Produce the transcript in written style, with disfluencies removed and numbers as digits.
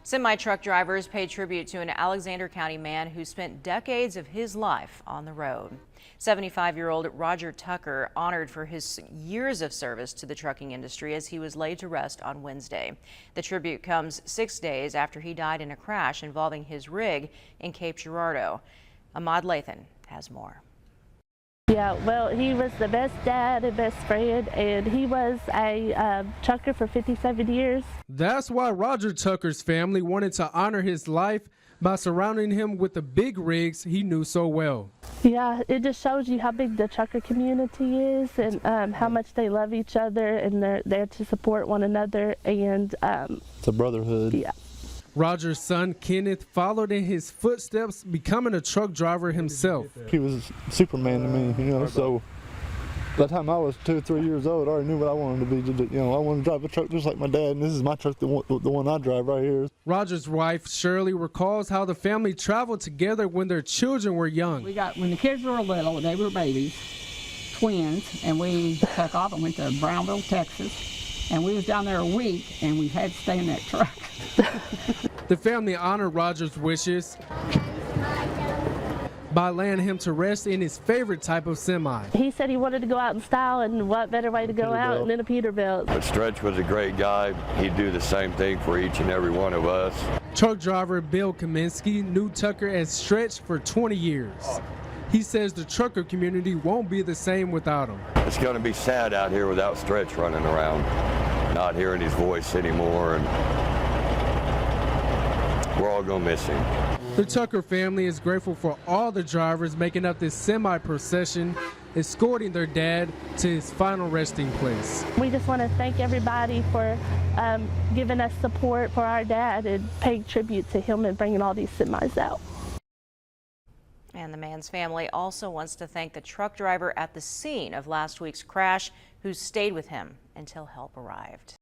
Semi-truck drivers pay tribute to an Alexander County man who spent decades of his life on the road. 75-year-old Roger Tucker honored for his years of service to the trucking industry as he was laid to rest on Wednesday. The tribute comes 6 days after he died in a crash involving his rig in Cape Girardeau. Ahmad Lathan has more. Yeah, well, he was the best dad and best friend, and he was a trucker for 57 years. That's why Roger Tucker's family wanted to honor his life by surrounding him with the big rigs he knew so well. Yeah, it just shows you how big the trucker community is and how much they love each other, and they're there to support one another. And it's a brotherhood. Yeah. Roger's son, Kenneth, followed in his footsteps, becoming a truck driver himself. He was Superman to me, so by the time I was 2 or 3 years old, I already knew what I wanted to be. I wanted to drive a truck just like my dad, and this is my truck, the one I drive right here. Roger's wife, Shirley, recalls how the family traveled together when their children were young. When the kids were little, they were babies, twins, and we took off and went to Brownville, Texas. And we was down there a week, and we had to stay in that truck. The family honored Roger's wishes by laying him to rest in his favorite type of semi. He said he wanted to go out in style, and what better way to go out than a Peterbilt. But Stretch was a great guy. He'd do the same thing for each and every one of us. Truck driver Bill Kaminsky knew Tucker as Stretch for 20 years. He says the trucker community won't be the same without him. It's going to be sad out here without Stretch running around, not hearing his voice anymore, and we're all going to miss him. The Tucker family is grateful for all the drivers making up this semi-procession, escorting their dad to his final resting place. We just want to thank everybody for giving us support for our dad and paying tribute to him and bringing all these semis out. And the man's family also wants to thank the truck driver at the scene of last week's crash who stayed with him until help arrived.